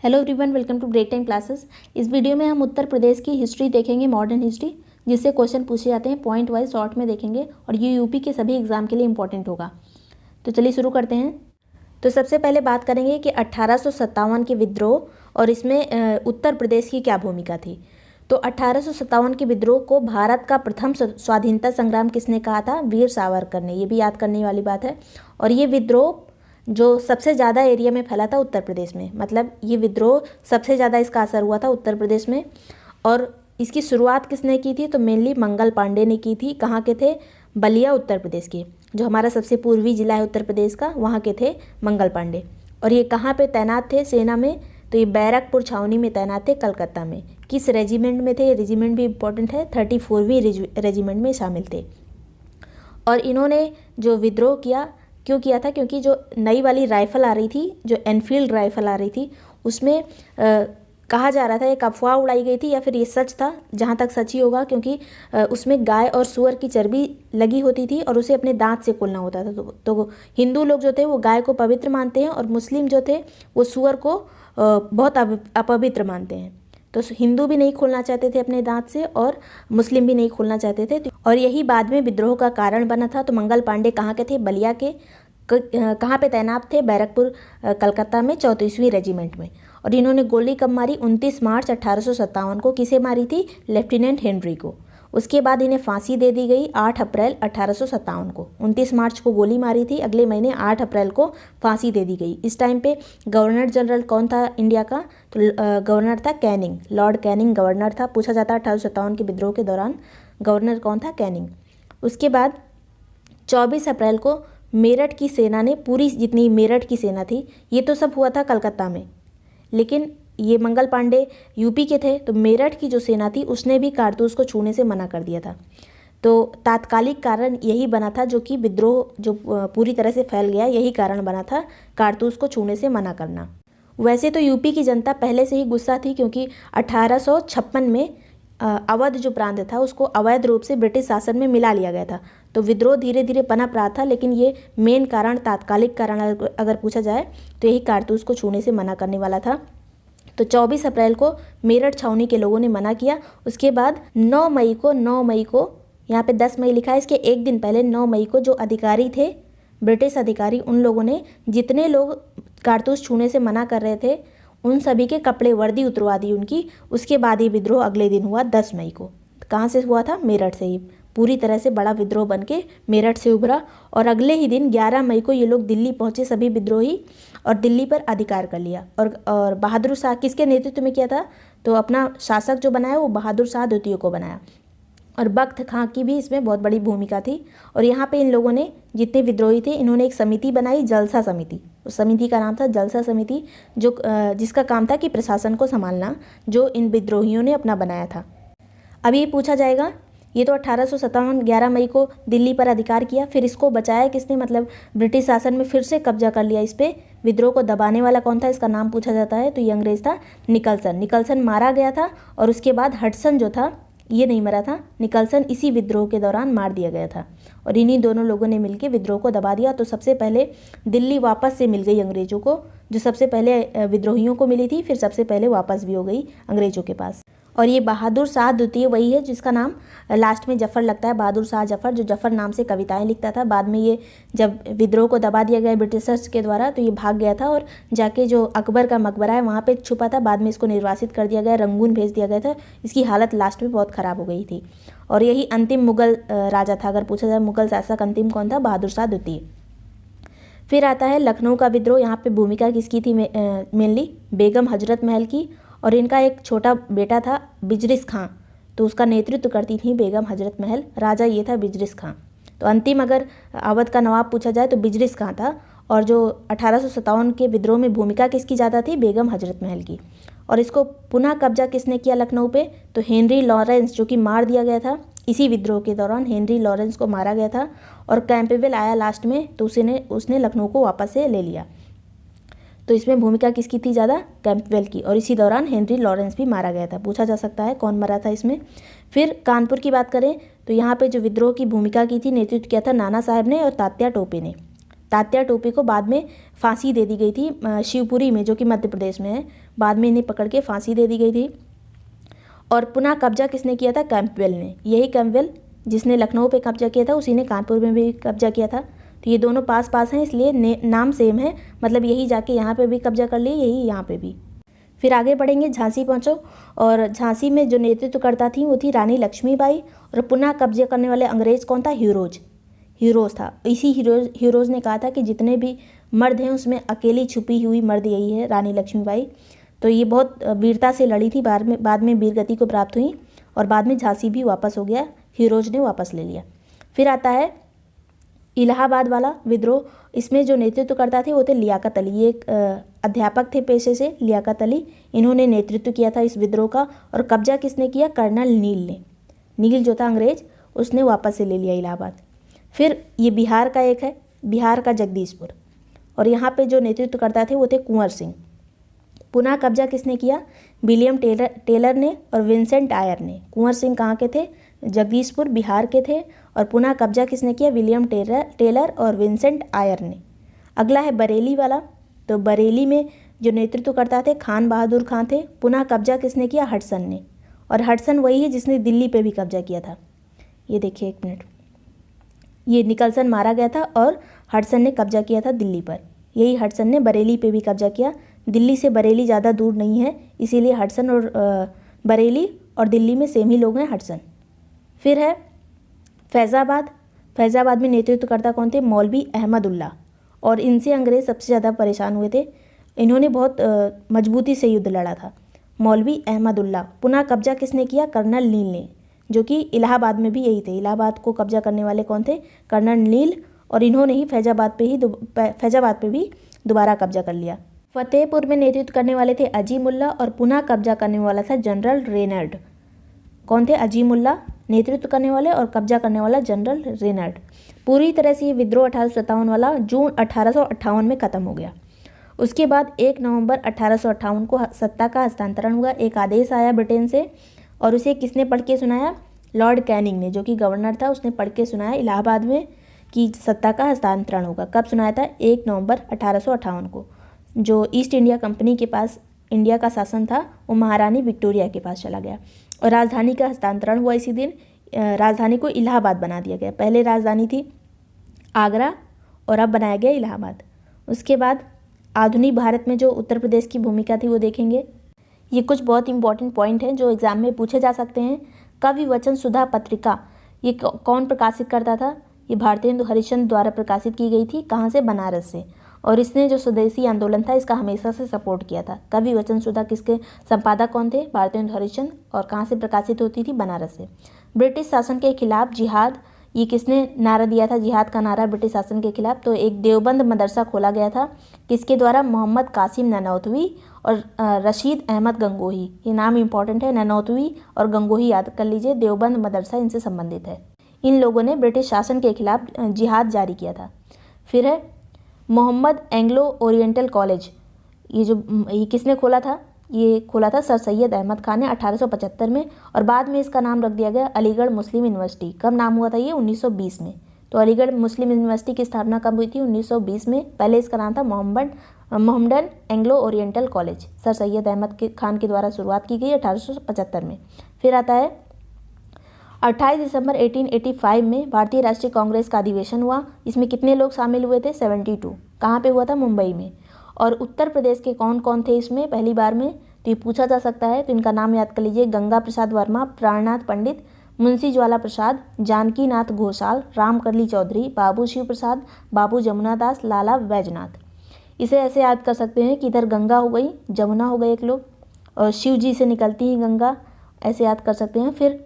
Hello everyone, welcome to break time classes. इस video में हम उत्तर प्रदेश की हिस्ट्री देखेंगे, मॉडर्न हिस्ट्री, जिससे क्वेश्चन पूछे जाते हैं। पॉइंट वाइज शॉर्ट में देखेंगे और ये यूपी के सभी एग्जाम के लिए इंपॉर्टेंट होगा। तो चलिए शुरू करते हैं। तो सबसे पहले बात करेंगे कि 1857 के विद्रोह और इसमें उत्तर प्रदेश की क्या भूमिका थी। तो 1857 के विद्रोह को भारत का प्रथम स्वाधीनता संग्राम किसने कहा था? वीर सावरकर ने। ये भी याद करने वाली बात है। और ये विद्रोह जो सबसे ज़्यादा एरिया में फैला था उत्तर प्रदेश में, मतलब ये विद्रोह सबसे ज़्यादा इसका असर हुआ था उत्तर प्रदेश में। और इसकी शुरुआत किसने की थी? तो मेनली मंगल पांडे ने की थी। कहाँ के थे? बलिया उत्तर प्रदेश के, जो हमारा सबसे पूर्वी जिला है उत्तर प्रदेश का, वहाँ के थे मंगल पांडे। और ये कहाँ पे तैनात थे सेना में? तो ये बैरकपुर छावनी में तैनात थे, कलकत्ता में। किस रेजिमेंट में थे? ये रेजिमेंट भी इंपॉर्टेंट है, 34वीं रेजिमेंट में शामिल थे। और इन्होंने जो विद्रोह किया, क्यों किया था? क्योंकि जो नई वाली राइफ़ल आ रही थी, जो एनफील्ड राइफ़ल आ रही थी, उसमें कहा जा रहा था, एक अफवाह उड़ाई गई थी, या फिर ये सच था, जहाँ तक सच ही होगा, क्योंकि उसमें गाय और सूअर की चर्बी लगी होती थी और उसे अपने दांत से खोलना होता था। तो हिंदू लोग जो थे वो गाय को पवित्र मानते हैं, और मुस्लिम जो थे वो सूअर को बहुत अपवित्र मानते हैं। तो हिंदू भी नहीं खोलना चाहते थे अपने दांत से, और मुस्लिम भी नहीं खोलना चाहते थे, और यही बाद में विद्रोह का कारण बना था। तो मंगल पांडे कहाँ के थे? बलिया के। कहाँ पे तैनात थे? बैरकपुर, कलकत्ता में, 34वीं रेजिमेंट में। और इन्होंने गोली कब मारी? 29 मार्च 1857 को। किसे मारी थी? लेफ्टिनेंट हेनरी को। उसके बाद इन्हें फांसी दे दी गई 8 अप्रैल 1857 को। 29 मार्च को गोली मारी थी, अगले महीने 8 अप्रैल को फांसी दे दी गई। इस टाइम पे गवर्नर जनरल कौन था इंडिया का? तो गवर्नर था कैनिंग, लॉर्ड कैनिंग गवर्नर था। पूछा जाता है 1857 के विद्रोह के दौरान गवर्नर कौन था? कैनिंग। उसके बाद 24 अप्रैल को मेरठ की सेना ने, पूरी जितनी मेरठ की सेना थी, ये तो सब हुआ था कलकत्ता में, लेकिन ये मंगल पांडे यूपी के थे, तो मेरठ की जो सेना थी उसने भी कारतूस को छूने से मना कर दिया था। तो तात्कालिक कारण यही बना था, जो कि विद्रोह जो पूरी तरह से फैल गया, यही कारण बना था, कारतूस को छूने से मना करना। वैसे तो यूपी की जनता पहले से ही गुस्सा थी, क्योंकि 1856 में अवध जो प्रांत था उसको अवैध रूप से ब्रिटिश शासन में मिला लिया गया था। तो विद्रोह धीरे धीरे पनप रहा था, लेकिन ये मेन कारण, तात्कालिक कारण अगर पूछा जाए तो यही कारतूस को छूने से मना करने वाला था। तो 24 अप्रैल को मेरठ छावनी के लोगों ने मना किया। उसके बाद 9 मई को, यहाँ पे 10 मई लिखा है, इसके एक दिन पहले 9 मई को जो अधिकारी थे, ब्रिटिश अधिकारी, उन लोगों ने जितने लोग कारतूस छूने से मना कर रहे थे उन सभी के कपड़े, वर्दी उतरवा दी उनकी। उसके बाद ये विद्रोह अगले दिन हुआ 10 मई को। कहाँ से हुआ था? मेरठ से ही। पूरी तरह से बड़ा विद्रोह बन के मेरठ से उभरा। और अगले ही दिन 11 मई को ये लोग दिल्ली पहुँचे, सभी विद्रोही, और दिल्ली पर अधिकार कर लिया। और बहादुर शाह किसके नेतृत्व में किया था? तो अपना शासक जो बनाया वो बहादुर शाह द्वितीय को बनाया। और बख्त खां की भी इसमें बहुत बड़ी भूमिका थी। और यहाँ पे इन लोगों ने, जितने विद्रोही थे, इन्होंने एक समिति बनाई, जलसा समिति। उस समिति का नाम था जलसा समिति, जो जिसका काम था कि प्रशासन को संभालना, जो इन विद्रोहियों ने अपना बनाया था। अब ये पूछा जाएगा, ये तो 1857 11 मई को दिल्ली पर अधिकार किया, फिर इसको बचाया किसने? मतलब ब्रिटिश शासन में फिर से कब्जा कर लिया इस पर। विद्रोह को दबाने वाला कौन था? इसका नाम पूछा जाता है, तो ये अंग्रेज था, निकलसन मारा गया था। और उसके बाद हडसन जो था, ये नहीं मरा था, निकलसन इसी विद्रोह के दौरान मार दिया गया था। और इन्हीं दोनों लोगों ने मिलकर विद्रोह को दबा दिया। तो सबसे पहले दिल्ली वापस से मिल गई अंग्रेजों को, जो सबसे पहले विद्रोहियों को मिली थी, फिर सबसे पहले वापस भी हो गई अंग्रेजों के पास। और ये बहादुर शाह द्वितीय वही है जिसका नाम लास्ट में जफ़र लगता है, बहादुर शाह जफ़र, जो जफ़र नाम से कविताएं लिखता था। बाद में ये जब विद्रोह को दबा दिया गया ब्रिटिशर्स के द्वारा, तो ये भाग गया था और जाके जो अकबर का मकबरा है वहाँ पे छुपा था। बाद में इसको निर्वासित कर दिया गया, रंगून भेज दिया गया था। इसकी हालत लास्ट में बहुत ख़राब हो गई थी। और यही अंतिम मुग़ल राजा था। अगर पूछा जाए मुग़ल शासक अंतिम कौन था? बहादुर शाह द्वितीय। फिर आता है लखनऊ का विद्रोह। यहाँ पर भूमिका किसकी थी? मेनली बेगम हजरत महल की। और इनका एक छोटा बेटा था बिजरिस खां, तो उसका नेतृत्व करती थी बेगम हजरत महल। राजा ये था बिजरिस खां। तो अंतिम अगर अवध का नवाब पूछा जाए तो बिजरिस खां था। और जो 1857 के विद्रोह में भूमिका किसकी ज़्यादा थी? बेगम हजरत महल की। और इसको पुनः कब्जा किसने किया लखनऊ पे? तो हेनरी लॉरेंस, जो कि मार दिया गया था इसी विद्रोह के दौरान। हेनरी लॉरेंस को मारा गया था। और कैंपबेल आया लास्ट में, तो उसने लखनऊ को वापस से ले लिया। तो इसमें भूमिका किसकी थी ज़्यादा? कैंपबेल की। और इसी दौरान हेनरी लॉरेंस भी मारा गया था। पूछा जा सकता है कौन मरा था इसमें। फिर कानपुर की बात करें तो यहाँ पे जो विद्रोह की भूमिका की थी, नेतृत्व किया था नाना साहब ने और तात्या टोपे ने। तात्या टोपे को बाद में फांसी दे दी गई थी शिवपुरी में, जो कि मध्य प्रदेश में है। बाद में इन्हें पकड़ के फांसी दे दी गई थी। और पुनः कब्जा किसने किया था? कैंपबेल ने। यही कैंपबेल जिसने लखनऊ पे कब्जा किया था, उसी ने कानपुर में भी कब्जा किया था। तो ये दोनों पास पास हैं, इसलिए नाम सेम है, मतलब यही जाके यहाँ पे भी कब्जा कर लिए, यही यहाँ पे भी। फिर आगे बढ़ेंगे, झांसी पहुँचो। और झांसी में जो नेतृत्वकर्ता थी वो थी रानी लक्ष्मीबाई। और पुनः कब्जा करने वाले अंग्रेज कौन था? हीरोज था। इसी हीरोज ने कहा था कि जितने भी मर्द हैं उसमें अकेली छुपी हुई मर्द यही है, रानी लक्ष्मीबाई। तो ये बहुत वीरता से लड़ी थी, बाद में वीरगति को प्राप्त हुई और बाद में झांसी भी वापस हो गया, हीरोज ने वापस ले लिया। फिर आता है इलाहाबाद वाला विद्रोह। इसमें जो नेतृत्व करता थे वो थे लियाकत अली। ये एक अध्यापक थे पेशे से, लियाकत अली। इन्होंने नेतृत्व किया था इस विद्रोह का। और कब्जा किसने किया? कर्नल नील ने। नील जो था अंग्रेज, उसने वापस से ले लिया इलाहाबाद। फिर ये बिहार का एक है, बिहार का जगदीशपुर। और यहाँ पे जो नेतृत्व करता थे वो थे कुंवर सिंह। पुनः कब्जा किसने किया? विलियम टेलर ने और विंसेंट आयर ने। कुंवर सिंह कहाँ के थे? जगदीशपुर बिहार के थे। और पुनः कब्जा किसने किया? विलियम टेलर और विंसेंट आयर ने। अगला है बरेली वाला। तो बरेली में जो नेतृत्व करता थे खान बहादुर खान थे। पुनः कब्जा किसने किया? हडसन ने। और हडसन वही है जिसने दिल्ली पे भी कब्जा किया था। ये देखिए एक मिनट, ये निकलसन मारा गया था और हडसन ने कब्जा किया था दिल्ली पर। यही हडसन ने बरेली पे भी कब्जा किया। दिल्ली से बरेली ज़्यादा दूर नहीं है, इसीलिए हडसन और बरेली और दिल्ली में सेम ही लोग हैं, हडसन। फिर है फैज़ाबाद। फैज़ाबाद में नेतृत्वकर्ता कौन थे? मौलवी अहमदुल्ला। और इनसे अंग्रेज सबसे ज़्यादा परेशान हुए थे। इन्होंने बहुत मजबूती से युद्ध लड़ा था, मौलवी अहमदुल्ला। पुनः कब्जा किसने किया? कर्नल नील ने, जो कि इलाहाबाद में भी यही थे। इलाहाबाद को कब्जा करने वाले कौन थे? कर्नल नील। और इन्होंने ही फैज़ाबाद पे भी दोबारा कब्जा कर लिया। फतेहपुर में नेतृत्व करने वाले थे अजीमुल्ला और पुनः कब्जा करने वाला था जनरल रेनल्ड। कौन थे? अजीमुल्ला नेतृत्व करने वाले और कब्जा करने वाला जनरल रेनल्ड। पूरी तरह से ये विद्रोह 1857 वाला जून 1858 में ख़त्म हो गया। उसके बाद 1 नवंबर 1858 को सत्ता का हस्तांतरण हुआ। एक आदेश आया ब्रिटेन से और उसे किसने पढ़ के सुनाया? लॉर्ड कैनिंग ने, जो कि गवर्नर था, उसने पढ़ के सुनाया इलाहाबाद में कि सत्ता का हस्तांतरण होगा। कब सुनाया था? 1 नवंबर 1858 को। जो ईस्ट इंडिया कंपनी के पास इंडिया का शासन था वो महारानी विक्टोरिया के पास चला गया और राजधानी का हस्तांतरण हुआ इसी दिन। राजधानी को इलाहाबाद बना दिया गया। पहले राजधानी थी आगरा और अब बनाया गया इलाहाबाद। उसके बाद आधुनिक भारत में जो उत्तर प्रदेश की भूमिका थी वो देखेंगे। ये कुछ बहुत इंपॉर्टेंट पॉइंट हैं जो एग्जाम में पूछे जा सकते हैं। कवि वचन सुधा पत्रिका ये कौन प्रकाशित करता था? ये भारतेंदु हरिश्चंद्र द्वारा प्रकाशित की गई थी। कहाँ से? बनारस से। और इसने जो स्वदेशी आंदोलन था इसका हमेशा से सपोर्ट किया था। कवि वचन सुधा किसके संपादक कौन थे? भारतेंदु हरिश्चंद्र। और कहाँ से प्रकाशित होती थी? बनारस से। ब्रिटिश शासन के खिलाफ जिहाद, ये किसने नारा दिया था? जिहाद का नारा ब्रिटिश शासन के खिलाफ। तो एक देवबंद मदरसा खोला गया था, किसके द्वारा? मोहम्मद कासिम ननौतवी और रशीद अहमद गंगोही। ये नाम इंपॉर्टेंट है, ननौतवी और गंगोही याद कर लीजिए। देवबंद मदरसा इनसे संबंधित है। इन लोगों ने ब्रिटिश शासन के खिलाफ जिहाद जारी किया था। फिर है मोहम्मद एंग्लो ओरिएंटल कॉलेज। ये किसने खोला था? ये खोला था सर सैयद अहमद खान ने 1875 में। और बाद में इसका नाम रख दिया गया अलीगढ़ मुस्लिम यूनिवर्सिटी। कब नाम हुआ था ये? 1920 में। तो अलीगढ़ मुस्लिम यूनिवर्सिटी की स्थापना कब हुई थी? 1920 में। पहले इसका नाम था Mohammedan Anglo Oriental College. Sir Syed Ahmed Khan के द्वारा शुरुआत की गई 1875 में। फिर आता है 28 दिसंबर 1885 में भारतीय राष्ट्रीय कांग्रेस का अधिवेशन हुआ। इसमें कितने लोग शामिल हुए थे? 72। कहाँ पे हुआ था? मुंबई में। और उत्तर प्रदेश के कौन कौन थे इसमें पहली बार में? तो ये पूछा जा सकता है, तो इनका नाम याद कर लीजिए। गंगा प्रसाद वर्मा, प्राणनाथ पंडित, मुंशी ज्वाला प्रसाद, जानकी नाथ घोषाल, रामकली चौधरी, बाबू शिव प्रसाद, बाबू जमुना दास, लाला वैजनाथ। इसे ऐसे याद कर सकते हैं कि इधर गंगा हो गई, जमुना हो गए एक लोग, और शिव जी से निकलती ही गंगा, ऐसे याद कर सकते हैं। फिर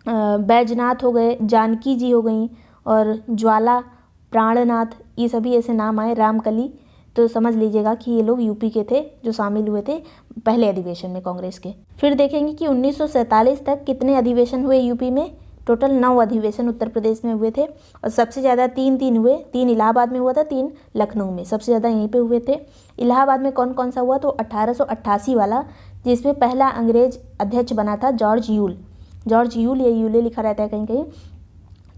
बैजनाथ हो गए, जानकी जी हो गई, और ज्वाला, प्राणनाथ, ये सभी ऐसे नाम आए। रामकली, तो समझ लीजिएगा कि ये लोग यूपी के थे जो शामिल हुए थे पहले अधिवेशन में कांग्रेस के। फिर देखेंगे कि 1947 तक कितने अधिवेशन हुए यूपी में? टोटल 9 अधिवेशन उत्तर प्रदेश में हुए थे और सबसे ज़्यादा 3 हुए। 3 इलाहाबाद में हुआ था, 3 लखनऊ में, सबसे ज़्यादा यहीं पे हुए थे। इलाहाबाद में कौन कौन सा हुआ? तो 1888 वाला, जिसमें पहला अंग्रेज अध्यक्ष बना था जॉर्ज यूल। जॉर्ज यूल, ये यूले लिखा रहता है कहीं कहीं।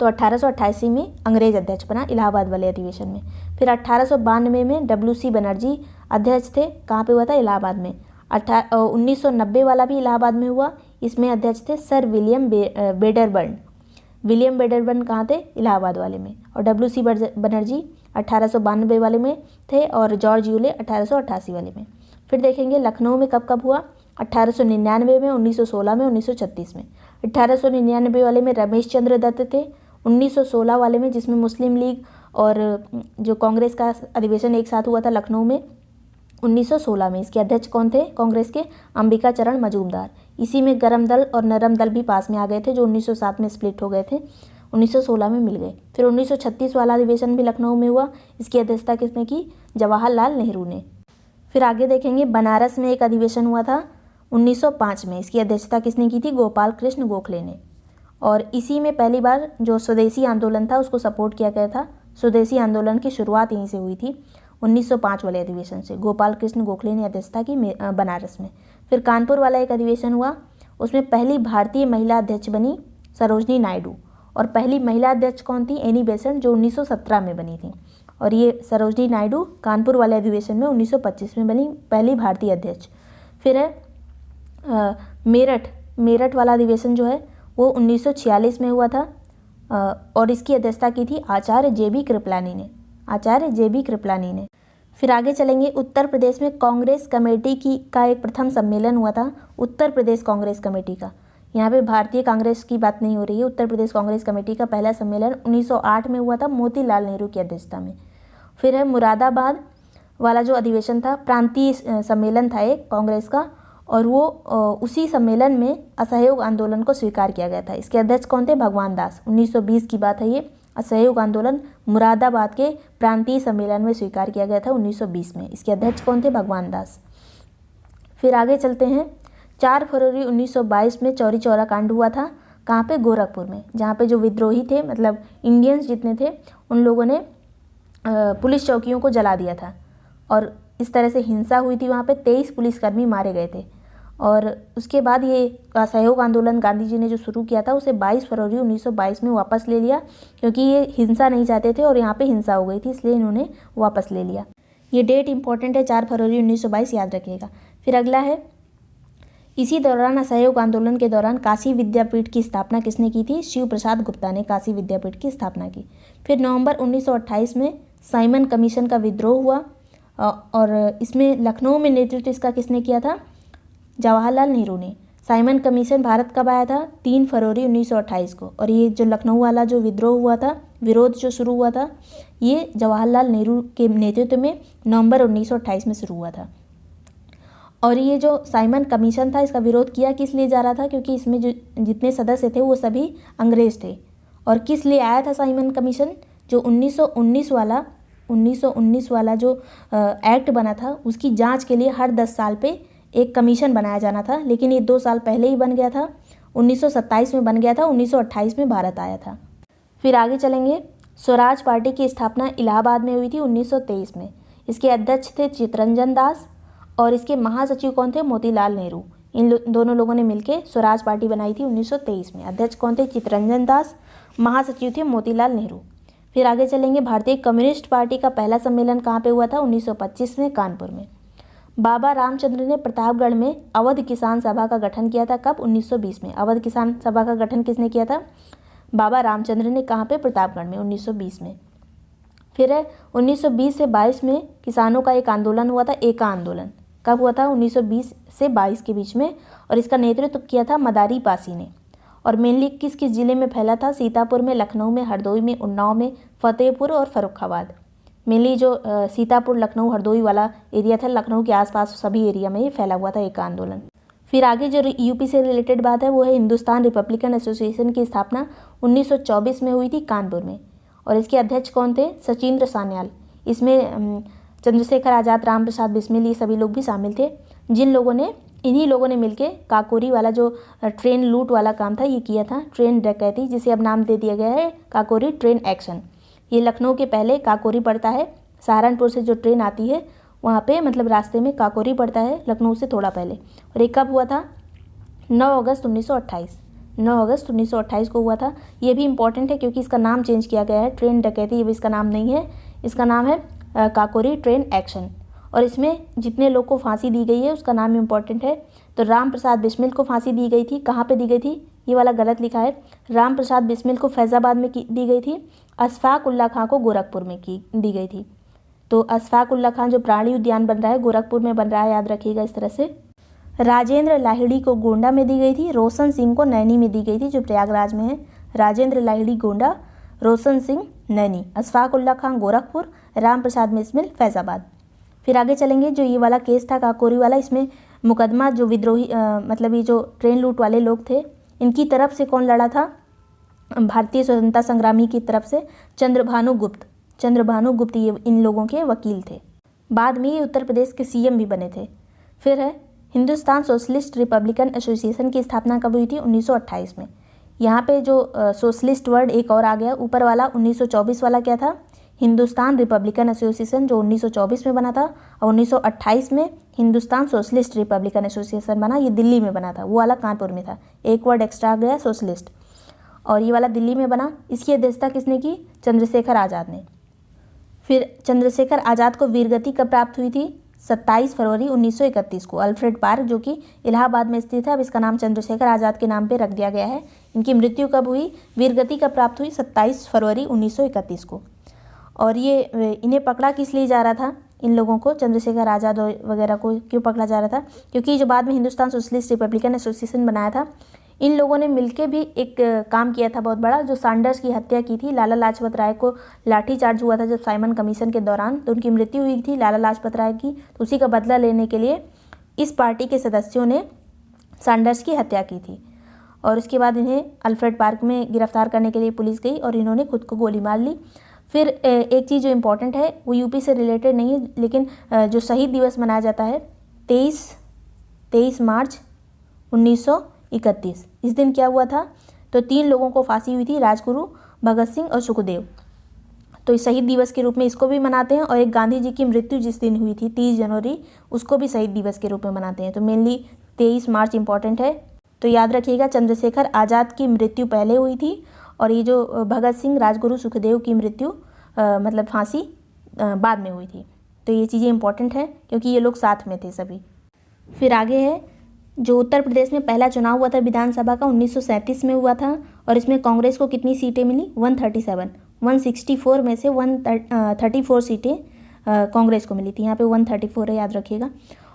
तो 1888 में अंग्रेज अध्यक्ष बना इलाहाबाद वाले अधिवेशन में। फिर 1892 में WC बनर्जी अध्यक्ष थे, कहाँ पे हुआ था, इलाहाबाद में। 1990 वाला भी इलाहाबाद में हुआ, इसमें अध्यक्ष थे sir William Wedderburn. William Wedderburn कहाँ थे, इलाहाबाद वाले में। और WC बनर्जी 1892 वाले में थे और जॉर्ज यूले 1888 वाले में। फिर देखेंगे लखनऊ में कब कब हुआ, 1899 में, 1916 में, 1936 में। 1899 वाले में रमेश चंद्र दत्त थे। 1916 वाले में, जिसमें मुस्लिम लीग और जो कांग्रेस का अधिवेशन एक साथ हुआ था लखनऊ में 1916 में, इसके अध्यक्ष कौन थे, कांग्रेस के अंबिका चरण मजूमदार। इसी में गरम दल और नरम दल भी पास में आ गए थे, जो 1907 में स्प्लिट हो गए थे, 1916 में मिल गए। फिर 1936 वाला अधिवेशन भी लखनऊ में हुआ, इसकी अध्यक्षता किसने की, जवाहरलाल नेहरू ने। फिर आगे देखेंगे बनारस में एक अधिवेशन हुआ था 1905 में, इसकी अध्यक्षता किसने की थी, गोपाल कृष्ण गोखले ने। और इसी में पहली बार जो स्वदेशी आंदोलन था उसको सपोर्ट किया गया था। स्वदेशी आंदोलन की शुरुआत यहीं से हुई थी, 1905 वाले अधिवेशन से। गोपाल कृष्ण गोखले ने अध्यक्षता की बनारस में। फिर कानपुर वाला एक अधिवेशन हुआ, उसमें पहली भारतीय महिला अध्यक्ष बनी सरोजनी नायडू। और पहली महिला अध्यक्ष कौन थी, एनी बेसेंट, जो 1917 में बनी थी। और ये सरोजनी नायडू कानपुर वाले अधिवेशन में 1925 में बनी पहली भारतीय अध्यक्ष। फिर है मेरठ वाला अधिवेशन जो है वो 1946 में हुआ था और इसकी अध्यक्षता की थी आचार्य JB कृपलानी ने। फिर आगे चलेंगे, उत्तर प्रदेश में कांग्रेस कमेटी का एक प्रथम सम्मेलन हुआ था, उत्तर प्रदेश कांग्रेस कमेटी का। यहाँ पे भारतीय कांग्रेस की बात नहीं हो रही है, उत्तर प्रदेश कांग्रेस कमेटी का पहला सम्मेलन 1908 में हुआ था, मोतीलाल नेहरू की अध्यक्षता में। फिर है मुरादाबाद वाला जो अधिवेशन था, प्रांतीय सम्मेलन था एक कांग्रेस का, और वो उसी सम्मेलन में असहयोग आंदोलन को स्वीकार किया गया था। इसके अध्यक्ष कौन थे, भगवान दास। 1920 की बात है ये। असहयोग आंदोलन मुरादाबाद के प्रांतीय सम्मेलन में स्वीकार किया गया था 1920 में। इसके अध्यक्ष कौन थे, भगवान दास। फिर आगे चलते हैं, 4 फरवरी 1922 में चौरी चौरा कांड हुआ था, कहाँ पे, गोरखपुर में, जहाँ पे जो विद्रोही थे, मतलब इंडियंस जितने थे, उन लोगों ने पुलिस चौकियों को जला दिया था और इस तरह से हिंसा हुई थी। वहाँ पे 23 पुलिसकर्मी मारे गए थे। और उसके बाद ये असहयोग आंदोलन गांधी जी ने जो शुरू किया था उसे 22 फरवरी 1922 में वापस ले लिया, क्योंकि ये हिंसा नहीं चाहते थे और यहाँ पे हिंसा हो गई थी, इसलिए इन्होंने वापस ले लिया। ये डेट इंपॉर्टेंट है, 4 फरवरी 1922, याद रखिएगा। फिर अगला है, इसी दौरान असहयोग आंदोलन के दौरान काशी विद्यापीठ की स्थापना किसने की थी, शिव प्रसाद गुप्ता ने काशी विद्यापीठ की स्थापना की। फिर नवंबर 1928 में साइमन कमीशन का विद्रोह हुआ और इसमें लखनऊ में नेतृत्व इसका किसने किया था, जवाहरलाल नेहरू ने। साइमन कमीशन भारत कब आया था, 3 फरवरी 1928 को। और ये जो लखनऊ वाला जो विद्रोह हुआ था, विरोध जो शुरू हुआ था, ये जवाहरलाल नेहरू के नेतृत्व में नवंबर 1928 में शुरू हुआ था। और ये जो साइमन कमीशन था, इसका विरोध किया किस लिए जा रहा था, क्योंकि इसमें जो जितने सदस्य थे वो सभी अंग्रेज थे। और किस लिए आया था साइमन कमीशन, जो 1919 वाला जो एक्ट बना था उसकी जांच के लिए हर 10 साल पे एक कमीशन बनाया जाना था, लेकिन ये 2 साल पहले ही बन गया था, 1927 में बन गया था, 1928 में भारत आया था। फिर आगे चलेंगे, स्वराज पार्टी की स्थापना इलाहाबाद में हुई थी 1923 में। इसके अध्यक्ष थे चितरंजन दास और इसके महासचिव कौन थे, मोतीलाल नेहरू। इन दोनों लोगों ने मिलकर स्वराज पार्टी बनाई थी 1923 में। अध्यक्ष कौन थे, चितरंजन दास, महासचिव थे मोतीलाल नेहरू। फिर आगे चलेंगे, भारतीय कम्युनिस्ट पार्टी का पहला सम्मेलन कहाँ पे हुआ था, 1925 में, कानपुर में। बाबा रामचंद्र ने प्रतापगढ़ में अवध किसान सभा का गठन किया था, कब, 1920 में। अवध किसान सभा का गठन किसने किया था, बाबा रामचंद्र ने। कहाँ पे, प्रतापगढ़ में, 1920 में। फिर है 1920 से 22 में किसानों का एक आंदोलन हुआ था, एका आंदोलन। कब हुआ था, 1920 से 22 के बीच में, और इसका नेतृत्व किया था मदारी पासी ने। और मेनली किस किस जिले में फैला था, सीतापुर में, लखनऊ में, हरदोई में, उन्नाव में, फतेहपुर और फर्रुखाबाद। मेनली जो सीतापुर, लखनऊ, हरदोई वाला एरिया था, लखनऊ के आसपास सभी एरिया में ये फैला हुआ था एक आंदोलन। फिर आगे जो यूपी से रिलेटेड बात है वो है हिंदुस्तान रिपब्लिकन एसोसिएशन की स्थापना 1924 में हुई थी कानपुर में। और इसके अध्यक्ष कौन थे, सचिंद्र सान्याल। इसमें चंद्रशेखर आज़ाद, राम प्रसाद बिस्मिल, ये सभी लोग भी शामिल थे, इन्हीं लोगों ने मिलके काकोरी वाला जो ट्रेन लूट वाला काम था ये किया था, ट्रेन डकैती, जिसे अब नाम दे दिया गया है काकोरी ट्रेन एक्शन। ये लखनऊ के पहले काकोरी पड़ता है, सहारनपुर से जो ट्रेन आती है वहाँ पे, मतलब रास्ते में काकोरी पड़ता है, लखनऊ से थोड़ा पहले। और एक कब हुआ था, 9 अगस्त 1928। 9 अगस्त 1928 को हुआ था। ये भी इम्पॉर्टेंट है क्योंकि इसका नाम चेंज किया गया है, ट्रेन डकैती अब इसका नाम नहीं है, इसका नाम है काकोरी ट्रेन एक्शन। और इसमें जितने लोग को फांसी दी गई है उसका नाम इम्पॉर्टेंट है। तो राम प्रसाद बिस्मिल को फांसी दी गई थी, कहाँ पे दी गई थी, ये वाला गलत लिखा है। राम प्रसाद बिस्मिल को फैज़ाबाद में दी गई थी। अशफाक उल्ला खां को गोरखपुर में दी गई थी। तो अशफाक उल्ला खां जो प्राणी उद्यान बन रहा है गोरखपुर में बन रहा है, याद रखिएगा इस तरह से। राजेंद्र लाहिड़ी को गोंडा में दी गई थी। रोशन सिंह को नैनी में दी गई थी जो प्रयागराज में है। राजेंद्र लाहिड़ी गोंडा, रोशन सिंह नैनी, अशफाक उल्ला खां गोरखपुर, राम प्रसाद बिस्मिल फैज़ाबाद। फिर आगे चलेंगे, जो ये वाला केस था काकोरी वाला, इसमें मुकदमा जो विद्रोही मतलब ये जो ट्रेन लूट वाले लोग थे इनकी तरफ से कौन लड़ा था, भारतीय स्वतंत्रता संग्रामी की तरफ से चंद्रभानु गुप्त ये इन लोगों के वकील थे। बाद में ये उत्तर प्रदेश के सीएम भी बने थे। फिर है हिंदुस्तान सोशलिस्ट रिपब्लिकन एसोसिएशन की स्थापना कब हुई थी, 1928 में। यहाँ पे जो सोशलिस्ट वर्ड एक और आ गया, ऊपर वाला 1924 वाला क्या था, हिंदुस्तान रिपब्लिकन एसोसिएशन जो 1924 में बना था, और 1928 में हिंदुस्तान सोशलिस्ट रिपब्लिकन एसोसिएशन बना। ये दिल्ली में बना था, वो वाला कानपुर में था, एक वर्ड एक्स्ट्रा आ गया सोशलिस्ट, और ये वाला दिल्ली में बना। इसकी अध्यक्षता किसने की, चंद्रशेखर आज़ाद ने। फिर चंद्रशेखर आज़ाद को वीरगति कब प्राप्त हुई थी, 27 फरवरी 1931 को। अल्फ्रेड पार्क जो कि इलाहाबाद में स्थित है, अब इसका नाम चंद्रशेखर आज़ाद के नाम पे रख दिया गया है। इनकी मृत्यु कब हुई, वीरगति कब प्राप्त हुई, 27 फरवरी 1931 को। और ये इन्हें पकड़ा किस लिए जा रहा था, इन लोगों को, चंद्रशेखर आज़ाद वगैरह को क्यों पकड़ा जा रहा था, क्योंकि जो बाद में हिंदुस्तान सोशलिस्ट रिपब्लिकन एसोसिएशन बनाया था, इन लोगों ने मिलके भी एक काम किया था बहुत बड़ा, जो सैंडर्स की हत्या की थी। लाला लाजपत राय को लाठीचार्ज हुआ था जब साइमन कमीशन के दौरान, तो उनकी मृत्यु हुई थी लाला लाजपत राय की। तो उसी का बदला लेने के लिए इस पार्टी के सदस्यों ने सैंडर्स की हत्या की थी। और उसके बाद इन्हें अल्फ्रेड पार्क में गिरफ्तार करने के लिए पुलिस गई और इन्होंने खुद को गोली मार ली। फिर एक चीज़ जो इम्पोर्टेंट है वो यूपी से रिलेटेड नहीं है, लेकिन जो शहीद दिवस मनाया जाता है 23 मार्च 1931, इस दिन क्या हुआ था, तो 3 लोगों को फांसी हुई थी, राजगुरु, भगत सिंह और सुखदेव। तो इस शहीद दिवस के रूप में इसको भी मनाते हैं। और एक गांधी जी की मृत्यु जिस दिन हुई थी 30 जनवरी, उसको भी शहीद दिवस के रूप में मनाते हैं। तो मेनली 23 मार्च इंपॉर्टेंट है। तो याद रखिएगा, चंद्रशेखर आज़ाद की मृत्यु पहले हुई थी और ये जो भगत सिंह, राजगुरु, सुखदेव की मृत्यु मतलब फांसी बाद में हुई थी। तो ये चीज़ें इंपॉर्टेंट हैं क्योंकि ये लोग साथ में थे सभी। फिर आगे है, जो उत्तर प्रदेश में पहला चुनाव हुआ था विधानसभा का 1937 में हुआ था, और इसमें कांग्रेस को कितनी सीटें मिली, 137, 164 में से 134 सीटें कांग्रेस को मिली थी। यहाँ पे 134 है, याद रखिएगा।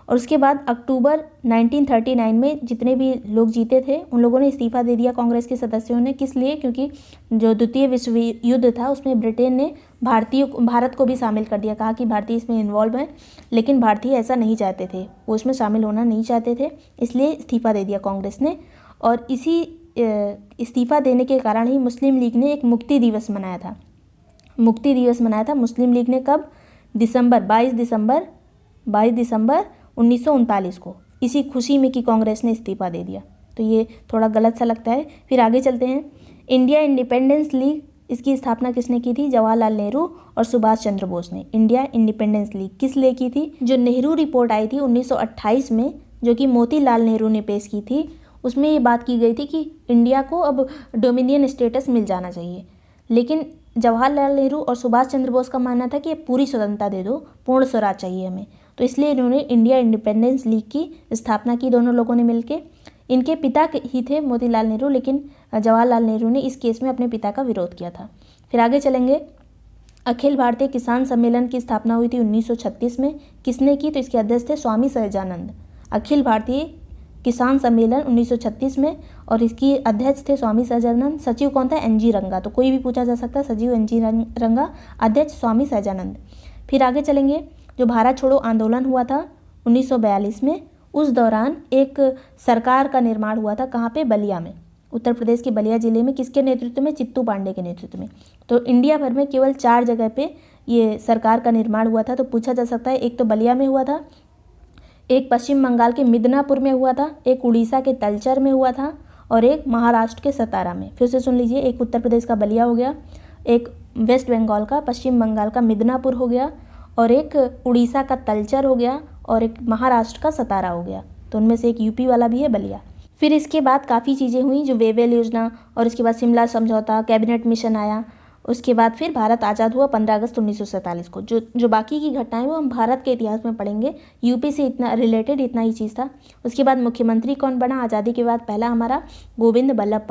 और उसके बाद अक्टूबर 1939 में जितने भी लोग जीते थे उन लोगों ने इस्तीफा दे दिया कांग्रेस के सदस्यों ने। किस लिए, क्योंकि जो द्वितीय विश्व युद्ध था उसमें ब्रिटेन ने भारत को भी शामिल कर दिया, कहा कि भारतीय इसमें इन्वॉल्व हैं, लेकिन भारतीय ऐसा नहीं चाहते थे, वो इसमें शामिल होना नहीं चाहते थे, इसलिए इस्तीफा दे दिया कांग्रेस ने। और इसी इस्तीफा देने के कारण ही मुस्लिम लीग ने एक मुक्ति दिवस मनाया था। मुस्लिम लीग ने कब, 22 दिसंबर 1939 को, इसी खुशी में कि कांग्रेस ने इस्तीफा दे दिया। तो ये थोड़ा गलत सा लगता है। फिर आगे चलते हैं, इंडिया इंडिपेंडेंस लीग, इसकी स्थापना किसने की थी, जवाहरलाल नेहरू और सुभाष चंद्र बोस ने। इंडिया इंडिपेंडेंस लीग किस लिए की थी, जो नेहरू रिपोर्ट आई थी 1928 में, जो कि मोतीलाल नेहरू ने पेश की थी, उसमें ये बात की गई थी कि इंडिया को अब डोमिनियन स्टेटस मिल जाना चाहिए। लेकिन जवाहरलाल नेहरू और सुभाष चंद्र बोस का मानना था कि पूरी स्वतंत्रता दे दो, पूर्ण स्वराज चाहिए हमें। तो इसलिए इन्होंने इंडिया इंडिपेंडेंस लीग की स्थापना की, दोनों लोगों ने मिलकर। इनके पिता ही थे मोतीलाल नेहरू, लेकिन जवाहरलाल नेहरू ने इस केस में अपने पिता का विरोध किया था। फिर आगे चलेंगे, अखिल भारतीय किसान सम्मेलन की स्थापना हुई थी 1936 में, किसने की, तो इसके अध्यक्ष थे स्वामी सहजानंद। अखिल भारतीय किसान सम्मेलन 1936 में, और इसकी अध्यक्ष थे स्वामी सहजानंद। सचिव कौन था, एन जी रंगा। तो कोई भी पूछा जा सकता है, सचिव एन जी रंगा, अध्यक्ष स्वामी सहजानंद। फिर आगे चलेंगे, जो भारत छोड़ो आंदोलन हुआ था 1942 में, उस दौरान एक सरकार का निर्माण हुआ था, कहाँ पे, बलिया में, उत्तर प्रदेश के बलिया जिले में। किसके नेतृत्व में, चित्तू पांडे के नेतृत्व में। तो इंडिया भर में केवल 4 जगह पे ये सरकार का निर्माण हुआ था। तो पूछा जा सकता है, एक तो बलिया में हुआ था, एक पश्चिम बंगाल के मिदनापुर में हुआ था, एक उड़ीसा के तलचर में हुआ था, और एक महाराष्ट्र के सतारा में। फिर से सुन लीजिए, एक उत्तर प्रदेश का बलिया हो गया, एक वेस्ट बंगाल का, पश्चिम बंगाल का मिदनापुर हो गया, और एक उड़ीसा का तलचर हो गया, और एक महाराष्ट्र का सतारा हो गया। तो उनमें से एक यूपी वाला भी है, बलिया। फिर इसके बाद काफ़ी चीज़ें हुई, जो वेवेल योजना और उसके बाद शिमला समझौता, कैबिनेट मिशन आया। उसके बाद फिर भारत आज़ाद हुआ 15 अगस्त 1947 को। जो बाकी की घटनाएं वो हम भारत के इतिहास में पढ़ेंगे। यूपी से इतना रिलेटेड इतना ही चीज़ था। उसके बाद मुख्यमंत्री कौन बना आज़ादी के बाद? पहला हमारा गोविंद बल्लभ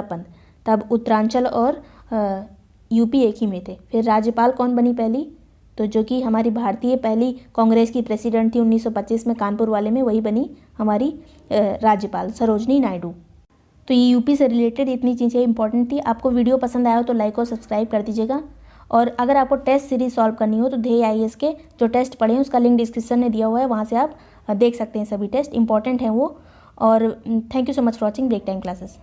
पंत। तब उत्तरांचल और यूपी एक ही में थे। फिर राज्यपाल कौन बनी पहली? तो जो कि हमारी भारतीय पहली कांग्रेस की प्रेसिडेंट थी 1925 में कानपुर वाले में, वही बनी हमारी राज्यपाल सरोजनी नायडू। तो ये यूपी से रिलेटेड इतनी चीज़ें इंपॉर्टेंट थी। आपको वीडियो पसंद आया हो तो लाइक और सब्सक्राइब कर दीजिएगा। और अगर आपको टेस्ट सीरीज सॉल्व करनी हो तो ध्येय IAS के जो टेस्ट पढ़े हैं उसका लिंक डिस्क्रिप्शन में दिया हुआ है, वहाँ से आप देख सकते हैं। सभी टेस्ट इंपॉर्टेंट हैं वो। और thank you so much for watching break time classes.